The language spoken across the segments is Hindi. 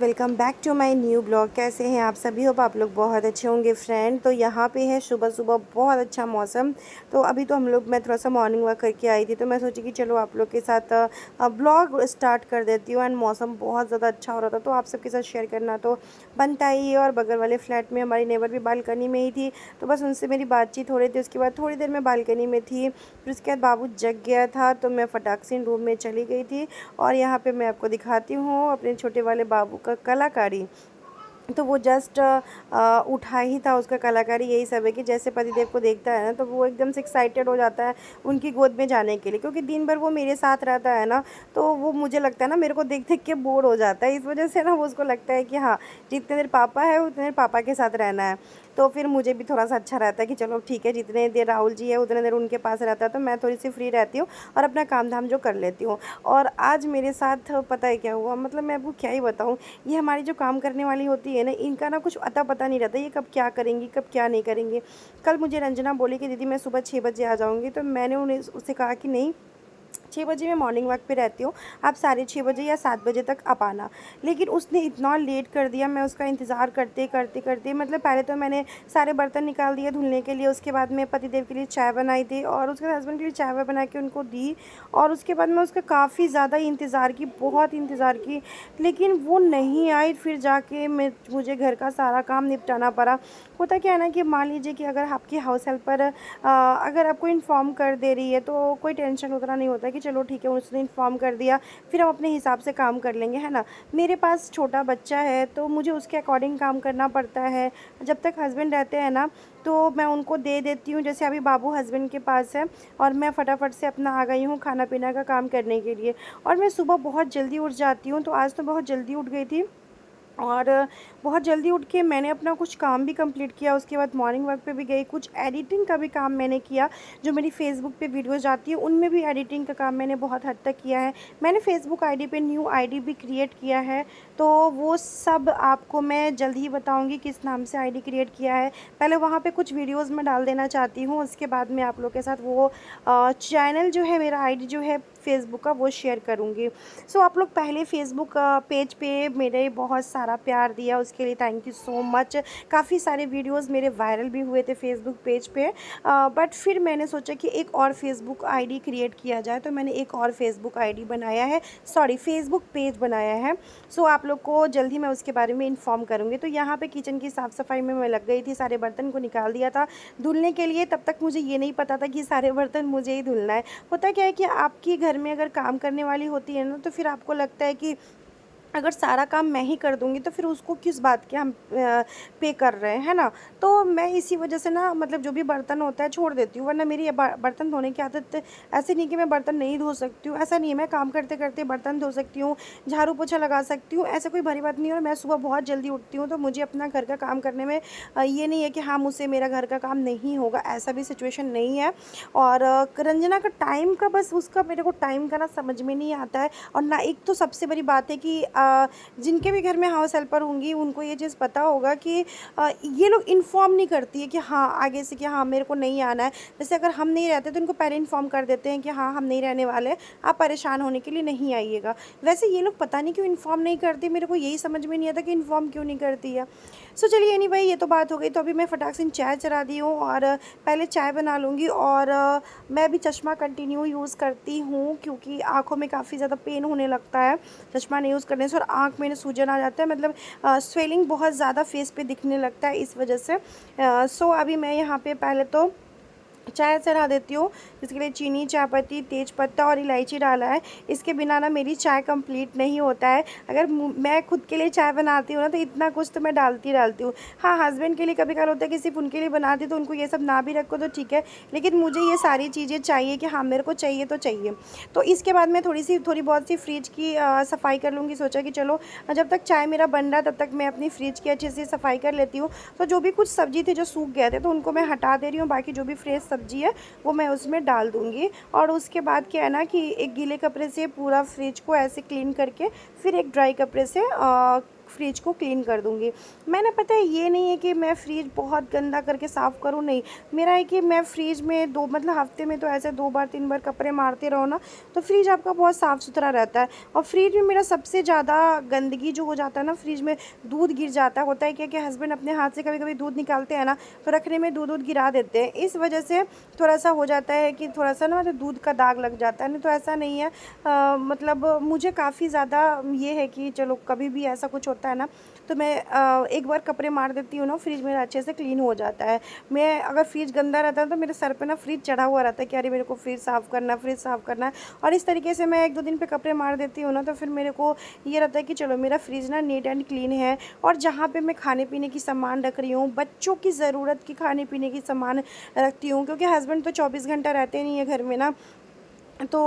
Welcome back to my new blog. कैसे हैं आप सभी? होप आप लोग बहुत अच्छे होंगे फ्रेंड। तो यहाँ पे है सुबह सुबह बहुत अच्छा मौसम। तो अभी तो मैं थोड़ा सा मॉर्निंग वॉक करके आई थी, तो मैं सोची कि चलो आप लोग के साथ ब्लॉग स्टार्ट कर देती हूँ। एंड मौसम बहुत ज़्यादा अच्छा हो रहा था, तो आप सबके साथ शेयर करना तो बनता ही है। और बगल वाले फ्लैट में हमारी नेबर भी बालकनी में ही थी, तो बस उनसे मेरी बातचीत हो रही थी। उसके बाद थोड़ी देर मैं बालकनी में थी, फिर उसके बाद बाबू जग गया था, तो मैं फटाक से रूम में चली गई थी। और यहाँ पे मैं आपको दिखाती हूँ अपने छोटे वाले बाबू का कलाकारी। तो वो जस्ट उठा ही था। उसका कलाकारी यही सब है कि जैसे पतिदेव को देखता है ना, तो वो एकदम से एक्साइटेड हो जाता है उनकी गोद में जाने के लिए, क्योंकि दिन भर वो मेरे साथ रहता है ना। तो वो मुझे लगता है ना, मेरे को देख देख के बोर हो जाता है। इस वजह से ना वो उसको लगता है कि हाँ, जितने देर पापा है उतने देर पापा के साथ रहना है। तो फिर मुझे भी थोड़ा सा अच्छा रहता है कि चलो ठीक है, जितने देर राहुल जी है उतने देर उनके पास रहता है, तो मैं थोड़ी सी फ्री रहती हूँ और अपना काम धाम जो कर लेती हूँ। और आज मेरे साथ पता है क्या हुआ, मतलब मैं आपको क्या ही बताऊँ। ये हमारी जो काम करने वाली होती है ना, इनका ना कुछ अता पता नहीं रहता, ये कब क्या करेंगी कब क्या नहीं करेंगे। कल मुझे रंजना बोली कि दीदी मैं सुबह 6 बजे आ जाऊँगी, तो मैंने उन्हें उससे कहा कि नहीं, 6 बजे मैं मॉर्निंग वॉक पे रहती हूँ, आप 6:30 बजे या 7 बजे तक आप आना। लेकिन उसने इतना लेट कर दिया। मैं उसका इंतज़ार करते करते करते मतलब पहले तो मैंने सारे बर्तन निकाल दिए धुलने के लिए। उसके बाद मैं पतिदेव के लिए चाय बनाई थी और उसके हस्बैंड के लिए चाय वाय बना के उनको दी। और उसके बाद मैं उसका काफ़ी ज़्यादा इंतज़ार की, बहुत इंतज़ार की, लेकिन वो नहीं आई। फिर जाके मुझे घर का सारा काम निपटाना पड़ा। होता क्या है ना कि मान लीजिए कि अगर आपकी हाउस हेल्पर अगर आपको इन्फॉर्म कर दे रही है, तो कोई टेंशन उतना नहीं होता कि चलो ठीक है, उसने इन्फॉर्म कर दिया, फिर हम अपने हिसाब से काम कर लेंगे, है ना। मेरे पास छोटा बच्चा है, तो मुझे उसके अकॉर्डिंग काम करना पड़ता है। जब तक हस्बैंड रहते हैं ना, तो मैं उनको दे देती हूँ। जैसे अभी बाबू हस्बैंड के पास है और मैं फटाफट से अपना आ गई हूँ खाना पीना का काम करने के लिए। और मैं सुबह बहुत जल्दी उठ जाती हूँ, तो आज तो बहुत जल्दी उठ गई थी। और बहुत जल्दी उठ के मैंने अपना कुछ काम भी कंप्लीट किया। उसके बाद मॉर्निंग वॉक पे भी गई, कुछ एडिटिंग का भी काम मैंने किया। जो मेरी फ़ेसबुक पे वीडियोज़ जाती है उनमें भी एडिटिंग का काम मैंने बहुत हद तक किया है। मैंने फ़ेसबुक आईडी पे न्यू आईडी भी क्रिएट किया है, तो वो सब आपको मैं जल्द ही बताऊँगी किस नाम से आईडी क्रिएट किया है। पहले वहाँ पे कुछ वीडियोज़ मैं डाल देना चाहती हूँ, उसके बाद मैं आप लोग के साथ वो चैनल जो है, मेरा आईडी जो है फ़ेसबुक का, वो शेयर करूँगी। सो आप लोग पहले फ़ेसबुक पेज पे मेरे बहुत सारा प्यार दिया, उसके लिए थैंक यू सो मच। काफ़ी सारे वीडियोस मेरे वायरल भी हुए थे फ़ेसबुक पेज पे। बट फिर मैंने सोचा कि एक और फ़ेसबुक आईडी क्रिएट किया जाए, तो मैंने एक और फ़ेसबुक आईडी बनाया है, सॉरी फ़ेसबुक पेज बनाया है। सो आप लोग को जल्द ही मैं उसके बारे में इन्फॉर्म करूँगी। तो यहाँ पे किचन की साफ़ सफाई में मैं लग गई थी, सारे बर्तन को निकाल दिया था धुलने के लिए। तब तक मुझे ये नहीं पता था कि सारे बर्तन मुझे ही धुलना है। होता क्या है कि आपकी घर में अगर काम करने वाली होती है ना, तो फिर आपको लगता है कि अगर सारा काम मैं ही कर दूँगी, तो फिर उसको किस बात के हम पे कर रहे हैं, है ना? तो मैं इसी वजह से ना, मतलब जो भी बर्तन होता है छोड़ देती हूँ। वरना मेरी ये बर्तन धोने की आदत ऐसे नहीं कि मैं बर्तन नहीं धो सकती हूँ, ऐसा नहीं है। मैं काम करते करते बर्तन धो सकती हूँ, झाड़ू पोछा लगा सकती हूँ, ऐसा कोई बड़ी बात नहीं है। और मैं सुबह बहुत जल्दी उठती हूँ, तो मुझे अपना घर का काम करने में ये नहीं है कि हाँ, मुझसे मेरा घर का काम नहीं होगा, ऐसा भी सिचुएशन नहीं है। और रंजना का टाइम का, बस उसका मेरे को टाइम का ना समझ में नहीं आता है। और ना, एक तो सबसे बड़ी बात है कि जिनके भी घर में हाउस हेल्पर होंगी उनको ये चीज़ पता होगा कि ये लोग इन्फॉर्म नहीं करती है कि हाँ, आगे से कि हाँ मेरे को नहीं आना है। जैसे अगर हम नहीं रहते तो उनको पहले इन्फॉर्म कर देते हैं कि हाँ, हम नहीं रहने वाले, आप परेशान होने के लिए नहीं आइएगा। वैसे ये लोग पता नहीं क्यों इन्फॉर्म नहीं करती, मेरे को यही समझ में नहीं आता कि इन्फॉर्म क्यों नहीं करती है। सो चलिए, एनीवे ये तो बात हो गई। तो अभी मैं फटाक से चाय चढ़ा दी हूँ और पहले चाय बना लूँगी। और मैं अभी चश्मा कंटिन्यू यूज़ करती हूँ, क्योंकि आँखों में काफ़ी ज़्यादा पेन होने लगता है चश्मा नहीं यूज़ करने से। और आँख में सूजन आ जाता है, मतलब स्वेलिंग बहुत ज़्यादा फेस पे दिखने लगता है इस वजह से। सो अभी मैं यहाँ पे पहले तो चाय चढ़ा देती हूँ, जिसके लिए चीनी, चायपत्ती, तेज़पत्ता और इलायची डाला है। इसके बिना ना मेरी चाय कंप्लीट नहीं होता है। अगर मैं खुद के लिए चाय बनाती हूँ ना, तो इतना कुछ तो मैं डालती हूँ। हाँ, हस्बैंड के लिए कभी कभार होता है कि सिर्फ उनके लिए बनाती हूँ, तो उनको ये सब ना भी रखो तो ठीक है, लेकिन मुझे ये सारी चीज़ें चाहिए कि हाँ, मेरे को चाहिए तो चाहिए। तो इसके बाद मैं थोड़ी बहुत सी फ्रिज की सफाई कर लूँगी। सोचा कि चलो, जब तक चाय मेरा बन रहा है तब तक मैं अपनी फ्रिज की अच्छे से सफाई कर लेती हूँ। तो जो भी कुछ सब्ज़ी थे जो सूख गए थे, तो उनको मैं हटा दे रही हूँ। बाकी जो भी फ्रेश सब्ज़ी है वो मैं उसमें डाल दूँगी। और उसके बाद क्या है ना कि एक गीले कपड़े से पूरा फ्रिज को ऐसे क्लीन करके, फिर एक ड्राई कपड़े से फ्रिज को क्लीन कर दूँगी। मैंने पता है ये नहीं है कि मैं फ्रिज बहुत गंदा करके साफ़ करूँ, नहीं। मेरा है कि मैं फ्रिज में 2 मतलब हफ़्ते में तो ऐसे 2 बार 3 बार कपड़े मारते रहो ना, तो फ्रिज आपका बहुत साफ़-सुथरा रहता है। और फ्रिज में मेरा सबसे ज़्यादा गंदगी जो हो जाता है ना, फ्रिज में दूध गिर जाता है। होता है क्या कि हस्बैंड अपने हाथ से कभी-कभी दूध निकालते हैं ना, तो रखने में दूध-वूध गिरा देते हैं। इस वजह से थोड़ा-सा हो जाता है कि थोड़ा-सा ना मतलब दूध का दाग लग जाता है। नहीं तो ऐसा नहीं है। मतलब मुझे काफ़ी ज़्यादा ये है कि चलो कभी भी ऐसा कुछ होता है ना, तो मैं एक बार कपड़े मार देती हूँ ना, फ्रिज मेरा अच्छे से क्लीन हो जाता है। मैं अगर फ्रिज गंदा रहता है तो मेरे सर पे ना फ्रिज चढ़ा हुआ रहता है कि अरे मेरे को फ्रिज साफ़ करना है, फ्रिज साफ़ करना है। और इस तरीके से मैं 1-2 दिन पे कपड़े मार देती हूँ ना, तो फिर मेरे को ये रहता है कि चलो मेरा फ्रिज ना नीट एंड क्लीन है। और जहाँ पे मैं खाने-पीने की सामान रख रही हूँ, बच्चों की ज़रूरत की खाने-पीने की सामान रखती हूँ, क्योंकि हस्बैंड तो 24 घंटा रहते नहीं है घर में ना। तो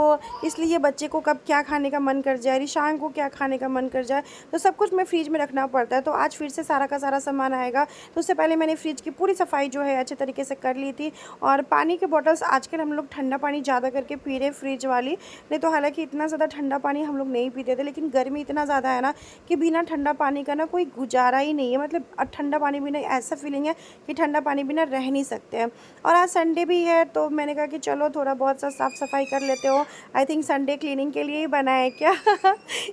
इसलिए बच्चे को कब क्या खाने का मन कर जाए, रिशांग को क्या खाने का मन कर जाए, तो सब कुछ मैं फ्रिज में रखना पड़ता है। तो आज फिर से सारा का सारा सामान आएगा, तो उससे पहले मैंने फ्रिज की पूरी सफाई जो है अच्छे तरीके से कर ली थी। और पानी की बॉटल्स आजकल हम लोग ठंडा पानी ज़्यादा करके पी रहे हैं, फ्रिज वाली। नहीं तो हालाँकि इतना ज़्यादा ठंडा पानी हम लोग नहीं पीते थे, लेकिन गर्मी इतना ज़्यादा है ना कि बिना ठंडा पानी का ना कोई गुजारा ही नहीं है। मतलब ठंडा पानी बिना ऐसा फीलिंग है कि ठंडा पानी बिना रह नहीं सकते हैं। और आज संडे भी है, तो मैंने कहा कि चलो थोड़ा बहुत सा साफ़-सफ़ाई कर लेते हो। आई थिंक संडे क्लीनिंग के लिए ही बना है क्या?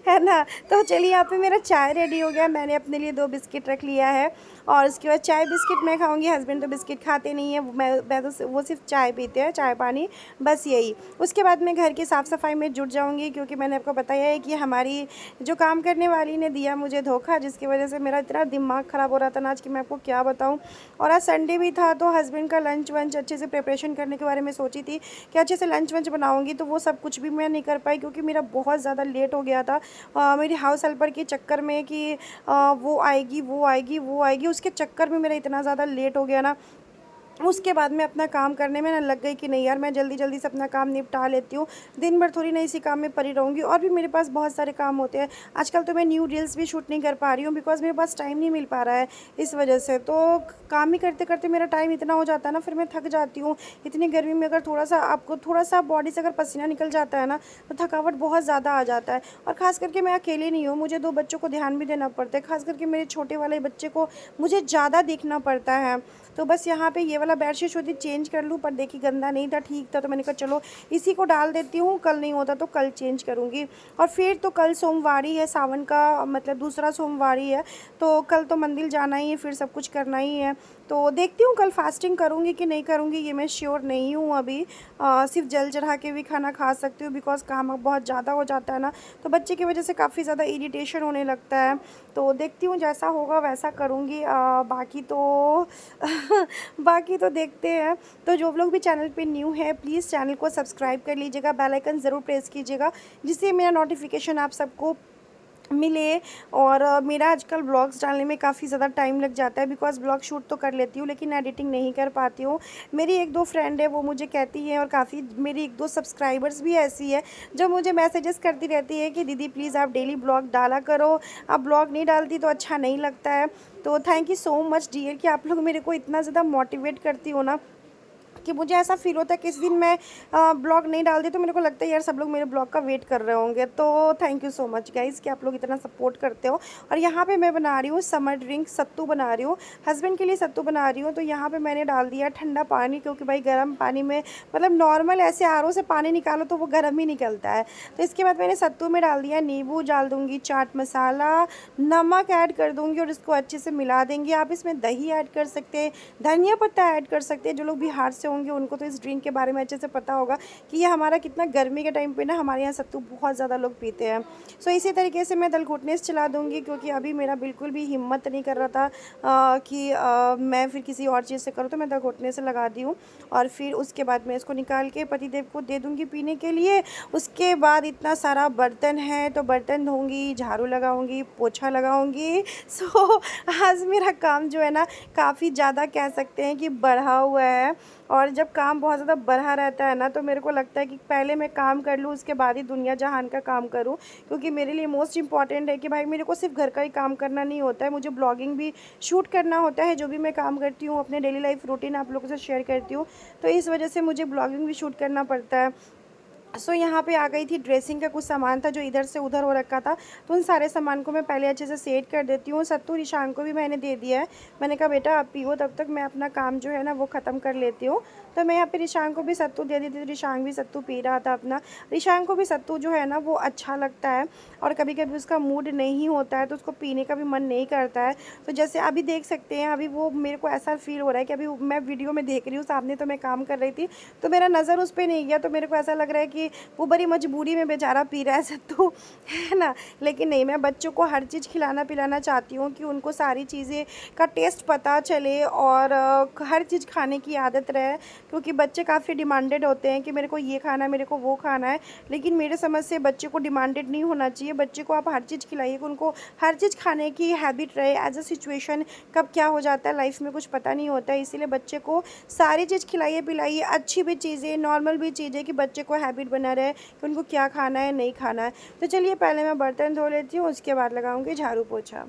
है ना? तो चलिए, यहाँ पे मेरा चाय रेडी हो गया। मैंने अपने लिए 2 बिस्किट रख लिया है और उसके बाद चाय बिस्किट मैं खाऊँगी। हस्बैंड तो बिस्किट खाते नहीं हैं, मैं तो वो सिर्फ़ चाय पीते हैं, चाय-पानी, बस यही। उसके बाद मैं घर की साफ़-सफ़ाई में जुट जाऊँगी, क्योंकि मैंने आपको बताया है कि हमारी जो काम करने वाली ने दिया मुझे धोखा, जिसकी वज़ह से मेरा इतना दिमाग ख़राब हो रहा था ना आज कि मैं आपको क्या बताऊँ। और आज संडे भी था, तो हस्बैंड का लंच-वंच अच्छे से प्रिपरेशन करने के बारे में सोची थी कि अच्छे से लंच-वंच बनाऊँगी, तो वो सब कुछ भी मैं नहीं कर पाई, क्योंकि मेरा बहुत ज़्यादा लेट हो गया था। मेरी हाउस हेल्पर के चक्कर में कि वो आएगी, वो आएगी, वो आएगी, उसके चक्कर में मेरा इतना ज़्यादा लेट हो गया ना। उसके बाद मैं अपना काम करने में ना लग गई कि नहीं यार, मैं जल्दी-जल्दी से अपना काम निपटा लेती हूँ। दिन भर थोड़ी ना इसी काम में पड़ी रहूँगी, और भी मेरे पास बहुत सारे काम होते हैं। आजकल तो मैं न्यू रील्स भी शूट नहीं कर पा रही हूँ, बिकॉज़ मेरे पास टाइम नहीं मिल पा रहा है इस वजह से। तो काम ही करते-करते मेरा टाइम इतना हो जाता है ना, फिर मैं थक जाती हूँ। इतनी गर्मी में अगर थोड़ा-सा आपको थोड़ा-सा बॉडी से अगर पसीना निकल जाता है ना, तो थकावट बहुत ज़्यादा आ जाता है। और ख़ास करके मैं अकेली नहीं हूँ, मुझे 2 बच्चों को ध्यान भी देना पड़ता है। ख़ास करके मेरे छोटे वाले बच्चे को मुझे ज़्यादा देखना पड़ता है। तो बस यहाँ पे ये वाला बेडशीट सोची चेंज कर लूँ, पर देखिए गंदा नहीं था, ठीक था। तो मैंने कहा चलो इसी को डाल देती हूँ, कल नहीं होता तो कल चेंज करूँगी। और फिर तो कल सोमवारी है, सावन का मतलब दूसरा सोमवारी है, तो कल तो मंदिर जाना ही है, फिर सब कुछ करना ही है। तो देखती हूँ कल फास्टिंग करूँगी कि नहीं करूँगी, ये मैं श्योर नहीं हूँ अभी। सिर्फ जल चढ़ा के भी खाना खा सकती हूँ, बिकॉज़ काम अब बहुत ज़्यादा हो जाता है ना, तो बच्चे की वजह से काफ़ी ज़्यादा इरिटेशन होने लगता है। तो देखती हूँ जैसा होगा वैसा करूँगी। बाकी तो बाकी तो देखते हैं। तो जो लोग भी चैनल पे न्यू है, प्लीज़ चैनल को सब्सक्राइब कर लीजिएगा, बेल आइकन ज़रूर प्रेस कीजिएगा, जिससे मेरा नोटिफिकेशन आप सबको मिले। और मेरा आजकल ब्लॉग्स डालने में काफ़ी ज़्यादा टाइम लग जाता है, बिकॉज़ ब्लॉग शूट तो कर लेती हूँ, लेकिन एडिटिंग नहीं कर पाती हूँ। मेरी 1-2 फ्रेंड है, वो मुझे कहती हैं, और काफ़ी मेरी 1-2 सब्सक्राइबर्स भी ऐसी है जो मुझे मैसेजेस करती रहती है कि दीदी प्लीज़ आप डेली ब्लॉग डाला करो, आप ब्लॉग नहीं डालती तो अच्छा नहीं लगता है। तो thank you so much dear कि आप लोग मेरे को इतना ज़्यादा मोटिवेट करती हो ना, कि मुझे ऐसा फ़ील होता है कि इस दिन मैं ब्लॉग नहीं डालती तो मेरे को लगता है यार सब लोग मेरे ब्लॉग का वेट कर रहे होंगे। तो thank you so much guys कि आप लोग इतना सपोर्ट करते हो। और यहाँ पे मैं बना रही हूँ समर ड्रिंक, सत्तू बना रही हूँ, हस्बैंड के लिए सत्तू बना रही हूँ। तो यहाँ पे मैंने डाल दिया ठंडा पानी, क्योंकि भाई गर्म पानी में मतलब नॉर्मल ऐसे आरओ से पानी निकालो तो वो गर्म ही निकलता है। तो इसके बाद मैंने सत्तू में डाल दिया नींबू, डाल दूँगी चाट मसाला, नमक ऐड कर दूँगी, और इसको अच्छे से मिला देंगे। आप इसमें दही ऐड कर सकते हैं, धनिया पत्ता ऐड कर सकते हैं। जो लोग बिहार से होंगे उनको तो इस ड्रिंक के बारे में अच्छे से पता होगा कि ये हमारा कितना गर्मी के टाइम पे ना हमारे यहाँ सत्तू बहुत ज़्यादा लोग पीते हैं। सो इसी तरीके से मैं दलघुटने से चला दूँगी, क्योंकि अभी मेरा बिल्कुल भी हिम्मत नहीं कर रहा था कि मैं फिर किसी और चीज़ से करूँ, तो मैं दलघुटने से लगा दी हूँ। और फिर उसके बाद मैं इसको निकाल के पतिदेव को दे दूँगी पीने के लिए। उसके बाद इतना सारा बर्तन है, तो बर्तन धोऊँगी, झाड़ू लगाऊँगी, पोछा लगाऊँगी। सो आज मेरा काम जो है ना काफ़ी ज़्यादा कह सकते हैं कि बढ़ा हुआ है। और जब काम बहुत ज़्यादा बढ़ा रहता है ना, तो मेरे को लगता है कि पहले मैं काम कर लूँ, उसके बाद ही दुनिया जहान का काम करूँ, क्योंकि मेरे लिए मोस्ट इम्पॉर्टेंट है कि भाई मेरे को सिर्फ घर का ही काम करना नहीं होता है, मुझे ब्लॉगिंग भी शूट करना होता है। जो भी मैं काम करती हूँ, अपने डेली लाइफ रूटीन आप लोगों से शेयर करती हूँ, तो इस वजह से मुझे ब्लॉगिंग भी शूट करना पड़ता है। यहाँ पे आ गई थी, ड्रेसिंग का कुछ सामान था जो इधर से उधर हो रखा था, तो उन सारे सामान को मैं पहले अच्छे से सेट कर देती हूँ। सत्तू रिशांग को भी मैंने दे दिया है। मैंने कहा बेटा आप पियो, तब तक मैं अपना काम जो है ना वो ख़त्म कर लेती हूँ। तो मैं यहाँ पे रिशांग को भी सत्तू दे दी थी, रिशांग भी सत्तू पी रहा था अपना। रिशांग को भी सत्तू जो है ना वो अच्छा लगता है, और कभी कभी उसका मूड नहीं होता है तो उसको पीने का भी मन नहीं करता है। तो जैसे अभी देख सकते हैं, अभी वो मेरे को ऐसा फील हो रहा है कि अभी मैं वीडियो में देख रही हूँ, सामने तो मैं काम कर रही थी, तो मेरा नज़र उस पर नहीं गया, तो मेरे को ऐसा लग रहा है कि वो बड़ी मजबूरी में बेचारा पी रहा है सत्तू, है ना। लेकिन नहीं, मैं बच्चों को हर चीज़ खिलाना पिलाना चाहती हूँ कि उनको सारी चीज़ें का टेस्ट पता चले और हर चीज़ खाने की आदत रहे, क्योंकि बच्चे काफ़ी डिमांडेड होते हैं कि मेरे को ये खाना है, मेरे को वो खाना है। लेकिन मेरे समझ से बच्चे को डिमांडेड नहीं होना चाहिए। बच्चे को आप हर चीज़ खिलाइए कि उनको हर चीज़ खाने की हैबिट रहे। एज अ सिचुएशन कब क्या हो जाता है लाइफ में कुछ पता नहीं होता है, इसीलिए बच्चे को सारी चीज़ खिलाइए पिलाइए, अच्छी भी चीज़ें, नॉर्मल भी चीज़ें, कि बच्चे को हैबिट बना रहे कि उनको क्या खाना है नहीं खाना है। तो चलिए पहले मैं बर्तन धो लेती हूँ, उसके बाद लगाऊंगी झाड़ू पोछा।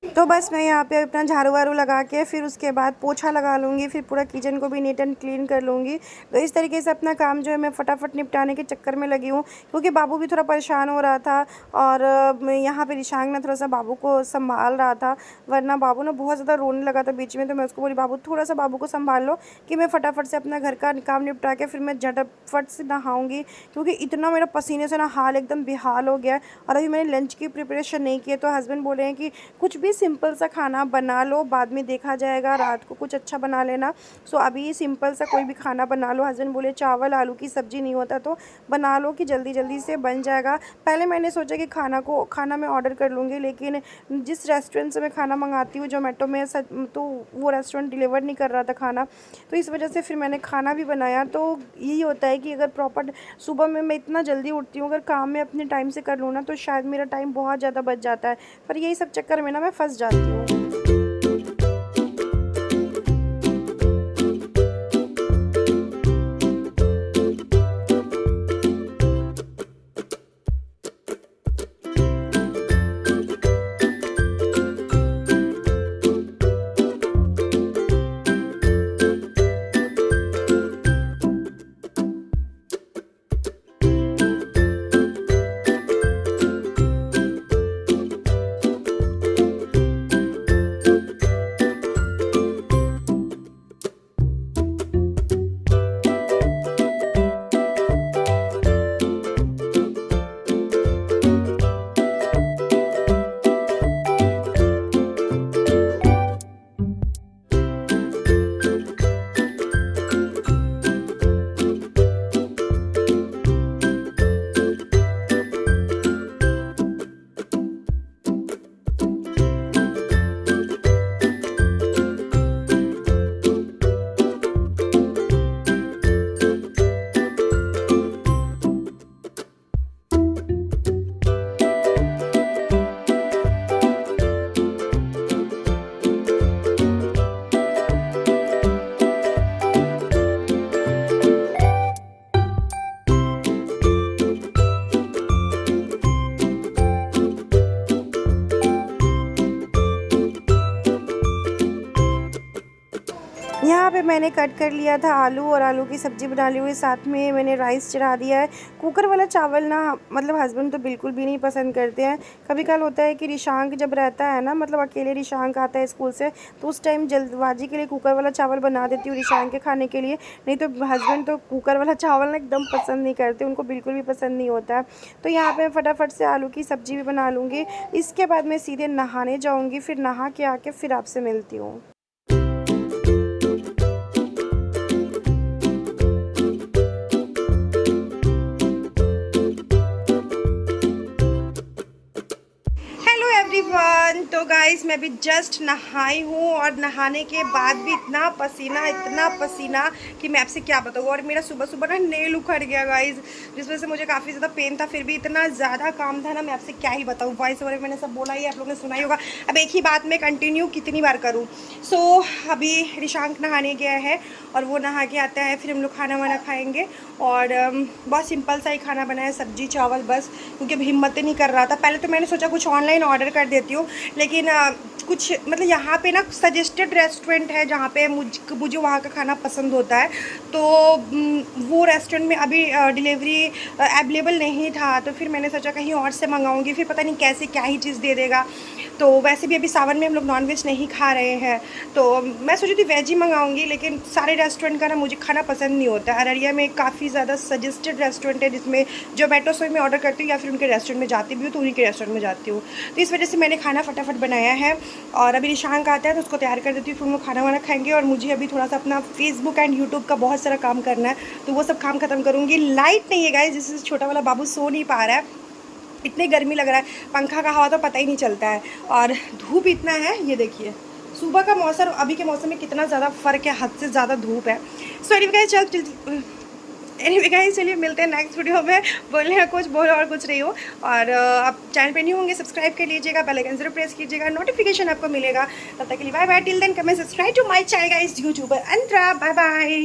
तो बस मैं यहाँ पे अपना झाड़ू वाड़ू लगा के फिर उसके बाद पोछा लगा लूँगी, फिर पूरा किचन को भी नीट एंड क्लीन कर लूँगी। तो इस तरीके से अपना काम जो है मैं फटाफट निपटाने के चक्कर में लगी हूँ, क्योंकि बाबू भी थोड़ा परेशान हो रहा था, और मैं यहाँ पे रिशांग ना थोड़ा सा बाबू को संभाल रहा था, वरना बाबू ना बहुत ज़्यादा रोने लगा था बीच में। तो मैं उसको बोली बाबू थोड़ा सा बाबू को संभाल लो, कि मैं फटाफट से अपना घर का काम निपटा के फिर मैं झटफट से नहाऊँगी, क्योंकि इतना मेरा पसीने से ना हाल एकदम बेहाल हो गया है। और अभी मैंने लंच की प्रिपरेशन नहीं की है, तो हस्बैंड बोले हैं कि कुछ भी सिंपल सा खाना बना लो, बाद में देखा जाएगा, रात को कुछ अच्छा बना लेना। सो अभी सिंपल सा कोई भी खाना बना लो। हस्बैंड बोले चावल आलू की सब्ज़ी नहीं होता तो बना लो कि जल्दी जल्दी से बन जाएगा। पहले मैंने सोचा कि खाना मैं ऑर्डर कर लूँगी, लेकिन जिस रेस्टोरेंट से मैं खाना मंगाती हूँ जोमेटो में, तो वो रेस्टोरेंट डिलीवर नहीं कर रहा था खाना, तो इस वजह से फिर मैंने खाना भी बनाया। तो यही होता है कि अगर प्रॉपर सुबह में मैं इतना जल्दी उठती हूँ, अगर काम में अपने टाइम से कर लूँ ना, तो शायद मेरा टाइम बहुत ज़्यादा बच जाता है, पर यही सब चक्कर में ना मैं फंस जाती हूँ। यहाँ पे मैंने कट कर लिया था आलू और आलू की सब्ज़ी बना ली हुई, साथ में मैंने राइस चढ़ा दिया है। कुकर वाला चावल ना मतलब हस्बैंड तो बिल्कुल भी नहीं पसंद करते हैं। कभी कल होता है कि रिशांक जब रहता है ना, मतलब अकेले रिशांक आता है स्कूल से, तो उस टाइम जल्दबाजी के लिए कुकर वाला चावल बना देती हूँ रिशांक के खाने के लिए। नहीं तो हस्बैंड तो कुकर वाला चावल ना एकदम पसंद नहीं करते, उनको बिल्कुल भी पसंद नहीं होता है। तो यहाँ पर फटाफट से आलू की सब्ज़ी भी बना लूँगी। इसके बाद मैं सीधे नहाने जाऊँगी, फिर नहा के आके फिर आपसे मिलती हूँ। एवरीवन, तो गाइस मैं भी जस्ट नहाई हूँ और नहाने के बाद भी इतना पसीना कि मैं आपसे क्या बताऊँ। और मेरा सुबह सुबह ना नेल उखड़ गया गाइस, जिस वजह से मुझे काफ़ी ज़्यादा पेन था। फिर भी इतना ज़्यादा काम था ना, मैं आपसे क्या ही बताऊँ। वॉइस ओवर मैंने सब बोला ही, आप लोगों ने सुना ही होगा। अब एक ही बात में कंटिन्यू कितनी बार करूँ। सो अभी रिशांक नहाने गया है और वो नहा के आता है, फिर हम लोग खाना वाना खाएँगे। और बहुत सिंपल सा ही खाना बनाया, सब्जी चावल बस, क्योंकि अब हिम्मत नहीं कर रहा था। पहले तो मैंने सोचा कुछ ऑनलाइन ऑर्डर कर देती हूँ, लेकिन कुछ मतलब यहाँ पे ना सजेस्टेड रेस्टोरेंट है जहाँ पे मुझे वहाँ का खाना पसंद होता है। तो वो रेस्टोरेंट में अभी डिलीवरी अवेलेबल नहीं था, तो फिर मैंने सोचा कहीं और से मंगाऊंगी, फिर पता नहीं कैसे क्या ही चीज़ दे देगा। तो वैसे भी अभी सावन में हम लोग नॉनवेज नहीं खा रहे हैं, तो मैं सोची थी वेज ही मंगाऊंगी, लेकिन सारे रेस्टोरेंट का ना मुझे खाना पसंद नहीं होता। अररिया में काफ़ी ज़्यादा सजेस्टेड रेस्टोरेंट है, जिसमें जोमेटो से मैं ऑर्डर करती हूँ या फिर उनके रेस्टोरेंट में जाती भी हूँ, तो उन्हीं के रेस्टोरेंट में जाती हूँ। तो इस वजह से मैंने खाना फटाफट बनाया है और अभी रिशांक आता है तो उसको तैयार कर देती हूँ, फिर हम लोग खाना वाना खाएंगे। और मुझे अभी थोड़ा सा अपना फेसबुक एंड यूट्यूब का बहुत सारा काम करना है, तो वो सब काम खत्म करूँगी। लाइट नहीं है गाइस, जिससे छोटा वाला बाबू सो नहीं पा रहा है, इतनी गर्मी लग रहा है, पंखा का हवा तो पता ही नहीं चलता है। और धूप इतना है, ये देखिए सुबह का मौसम अभी के मौसम में कितना ज़्यादा फ़र्क है, हद से ज़्यादा धूप है। सो एनीवे गाइस चलिए मिलते हैं नेक्स्ट वीडियो में। बोलने का कुछ बोलो और कुछ नहीं हो। और आप चैनल पे नहीं होंगे सब्सक्राइब कर लीजिएगा, बेल आइकन जरूर प्रेस कीजिएगा, नोटिफिकेशन आपको मिलेगा। तब तक के लिए bye bye, till then comment subscribe to my channel guys YouTuber Antara, bye bye.